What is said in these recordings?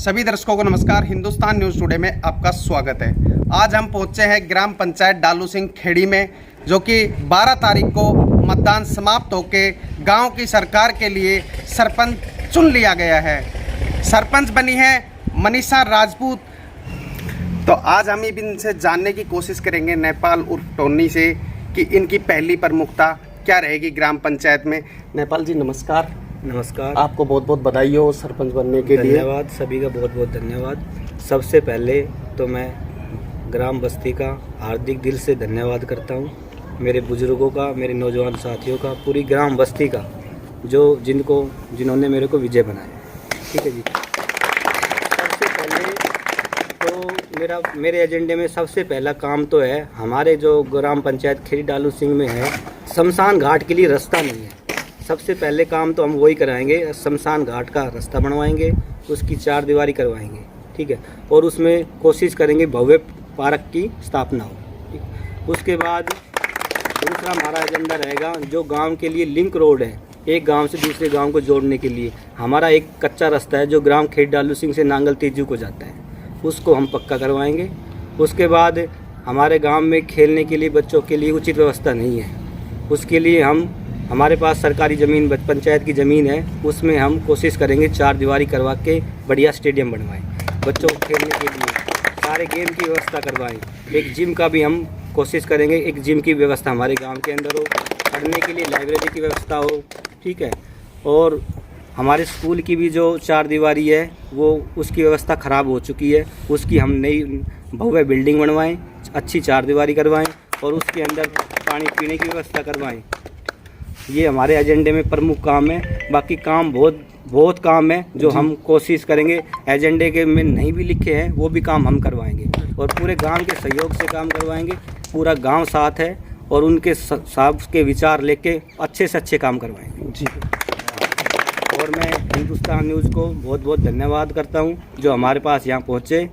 सभी दर्शकों को नमस्कार। हिंदुस्तान न्यूज़ टुडे में आपका स्वागत है। आज हम पहुंचे हैं ग्राम पंचायत डालू सिंह खेड़ी में, जो कि 12 तारीख को मतदान समाप्त होकर गांव की सरकार के लिए सरपंच चुन लिया गया है। सरपंच बनी है मनीषा राजपूत। तो आज हम इनसे जानने की कोशिश करेंगे, नेपाल उर्फ टोनी से, कि इनकी पहली प्रमुखता क्या रहेगी ग्राम पंचायत में। नेपाल जी नमस्कार। नमस्कार। आपको बहुत बहुत बधाई हो सरपंच बनने के लिए। धन्यवाद, सभी का बहुत बहुत धन्यवाद। सबसे पहले तो मैं ग्राम बस्ती का हार्दिक दिल से धन्यवाद करता हूँ, मेरे बुजुर्गों का, मेरे नौजवान साथियों का, पूरी ग्राम बस्ती का, जिन्होंने मेरे को विजय बनाया। ठीक है जी। सबसे पहले तो मेरे एजेंडे में सबसे पहला काम तो है, हमारे जो ग्राम पंचायत खेड़ी डालू सिंह में है, शमशान घाट के लिए रास्ता नहीं है। सबसे पहले काम तो हम वही कराएंगे, शमशान घाट का रास्ता बनवाएंगे, उसकी 4 दीवारी करवाएंगे। ठीक है। और उसमें कोशिश करेंगे भव्य पार्क की स्थापना हो। उसके बाद दूसरा हमारा एजेंडा रहेगा, जो गांव के लिए लिंक रोड है, एक गांव से दूसरे गांव को जोड़ने के लिए हमारा एक कच्चा रास्ता है जो ग्राम खेड़ी डालू सिंह से नांगल तेजू को जाता है, उसको हम पक्का करवाएंगे। उसके बाद हमारे गाँव में खेलने के लिए बच्चों के लिए उचित व्यवस्था नहीं है, उसके लिए हमारे पास सरकारी ज़मीन पंचायत की ज़मीन है, उसमें हम कोशिश करेंगे 4 दीवारी करवा के बढ़िया स्टेडियम बनवाएं, बच्चों को खेलने के लिए सारे गेम की व्यवस्था करवाएं। एक जिम का भी हम कोशिश करेंगे, एक जिम की व्यवस्था हमारे गांव के अंदर हो, पढ़ने के लिए लाइब्रेरी की व्यवस्था हो। ठीक है। और हमारे स्कूल की भी जो 4 दीवारी है, वो उसकी व्यवस्था ख़राब हो चुकी है, उसकी हम नई भव्य बिल्डिंग बनवाएँ, अच्छी 4 दीवारी करवाएँ और उसके अंदर पानी पीने की व्यवस्था करवाएँ। ये हमारे एजेंडे में प्रमुख काम है। बाकी काम बहुत काम है जो हम कोशिश करेंगे, एजेंडे के में नहीं भी लिखे हैं वो भी काम हम करवाएंगे और पूरे गांव के सहयोग से काम करवाएंगे। पूरा गांव साथ है और उनके साथ के विचार लेके अच्छे से अच्छे काम करवाएंगे जी। और मैं हिंदुस्तान न्यूज़ को बहुत बहुत धन्यवाद करता हूँ जो हमारे पास यहाँ पहुँचे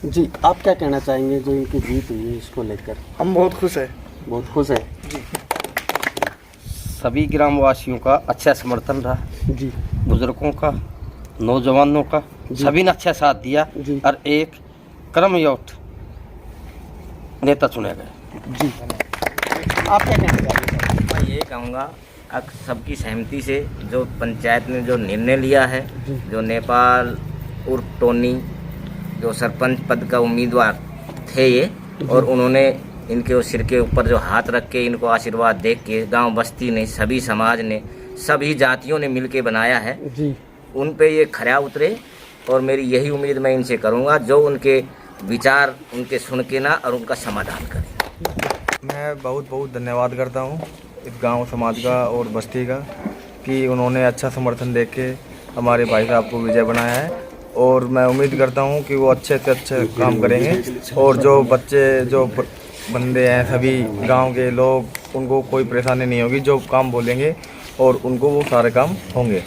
जी। आप क्या कहना चाहेंगे जो इनकी जीत हुई है इसको लेकर? हम बहुत खुश हैं। बहुत खुश है जी। सभी ग्रामवासियों का अच्छा समर्थन रहा जी, बुजुर्गों का, नौजवानों का, सभी ने अच्छा साथ दिया जी। और एक कर्मयोग्य नेता चुने गए जी। आप क्या कहना चाहेंगे? मैं ये कहूँगा, सबकी सहमति से जो पंचायत ने जो निर्णय लिया है, जो नेपाल उर्फ टोनी जो सरपंच पद का उम्मीदवार थे ये, और उन्होंने इनके उस सिर के ऊपर जो हाथ रख के इनको आशीर्वाद दे के गांव बस्ती ने, सभी समाज ने, सभी जातियों ने मिलके बनाया है जी। उन पे ये खरा उतरे। और मेरी यही उम्मीद मैं इनसे करूंगा, जो उनके विचार उनके सुन के ना और उनका समाधान करें। मैं बहुत बहुत धन्यवाद करता हूँ इस गांव समाज का और बस्ती का कि उन्होंने अच्छा समर्थन दे के हमारे भाई साहब को विजय बनाया है। और मैं उम्मीद करता हूँ कि वो अच्छे से अच्छे काम करेंगे और जो बच्चे, जो बंदे हैं, सभी गांव के लोग, उनको कोई परेशानी नहीं होगी। जो काम बोलेंगे और उनको वो सारे काम होंगे।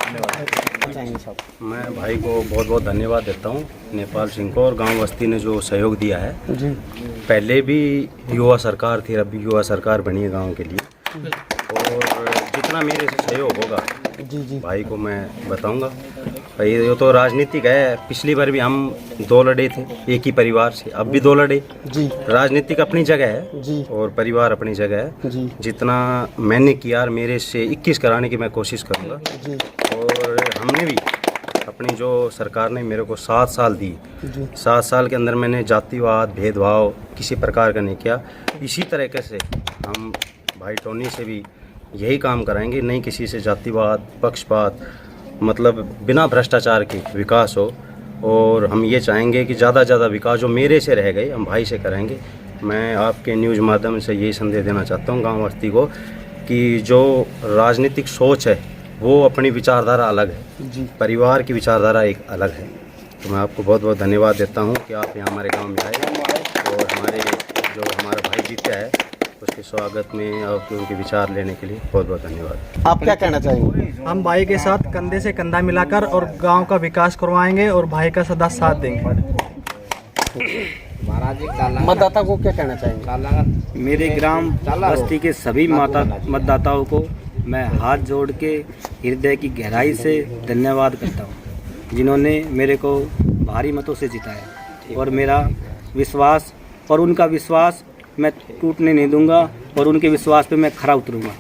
धन्यवाद। मैं भाई को बहुत बहुत धन्यवाद देता हूँ, नेपाल सिंह को और गांव बस्ती ने जो सहयोग दिया है जी। पहले भी युवा सरकार थी, अभी युवा सरकार बनी है गांव के लिए, और जितना मेरे से सहयोग होगा जी भाई को मैं बताऊंगा। भाई ये तो राजनीतिक है, पिछली बार भी हम 2 लड़े थे एक ही परिवार से, अब भी 2 लड़े जी। राजनीतिक अपनी जगह है जी और परिवार अपनी जगह है जी। जितना मैंने किया और मेरे से 21 कराने की मैं कोशिश करूंगा जी। और हमने भी अपनी जो सरकार ने मेरे को 7 साल दी, 7 साल के अंदर मैंने जातिवाद भेदभाव किसी प्रकार का नहीं किया। इसी तरीके से हम भाई टोनी से भी यही काम कराएंगे, नहीं किसी से जातिवाद पक्षपात, मतलब बिना भ्रष्टाचार के विकास हो। और हम ये चाहेंगे कि ज़्यादा से ज़्यादा विकास जो मेरे से रह गए हम भाई से कराएंगे। मैं आपके न्यूज़ माध्यम से यही संदेश देना चाहता हूँ गांव वासी को कि जो राजनीतिक सोच है वो अपनी विचारधारा अलग है जी, परिवार की विचारधारा एक अलग है। तो मैं आपको बहुत बहुत धन्यवाद देता हूँ कि आप यहाँ हमारे गाँव में आए और हमारा भाई जीता है उसके स्वागत में और उनके विचार लेने के लिए बहुत बहुत धन्यवाद। आप क्या कहना चाहेंगे? हम भाई के साथ कंधे से कंधा मिलाकर और गांव का विकास करवाएंगे और भाई का सदा साथ देंगे। मतदाता को क्या कहना चाहेंगे? मेरे ग्राम बस्ती के सभी मतदाताओं को मैं हाथ जोड़ के हृदय की गहराई से धन्यवाद करता हूँ। जिन्होंने मेरे को भारी मतों से जिताया, और मेरा विश्वास और उनका विश्वास मैं टूटने नहीं दूंगा और उनके विश्वास पे मैं खरा उतरूंगा।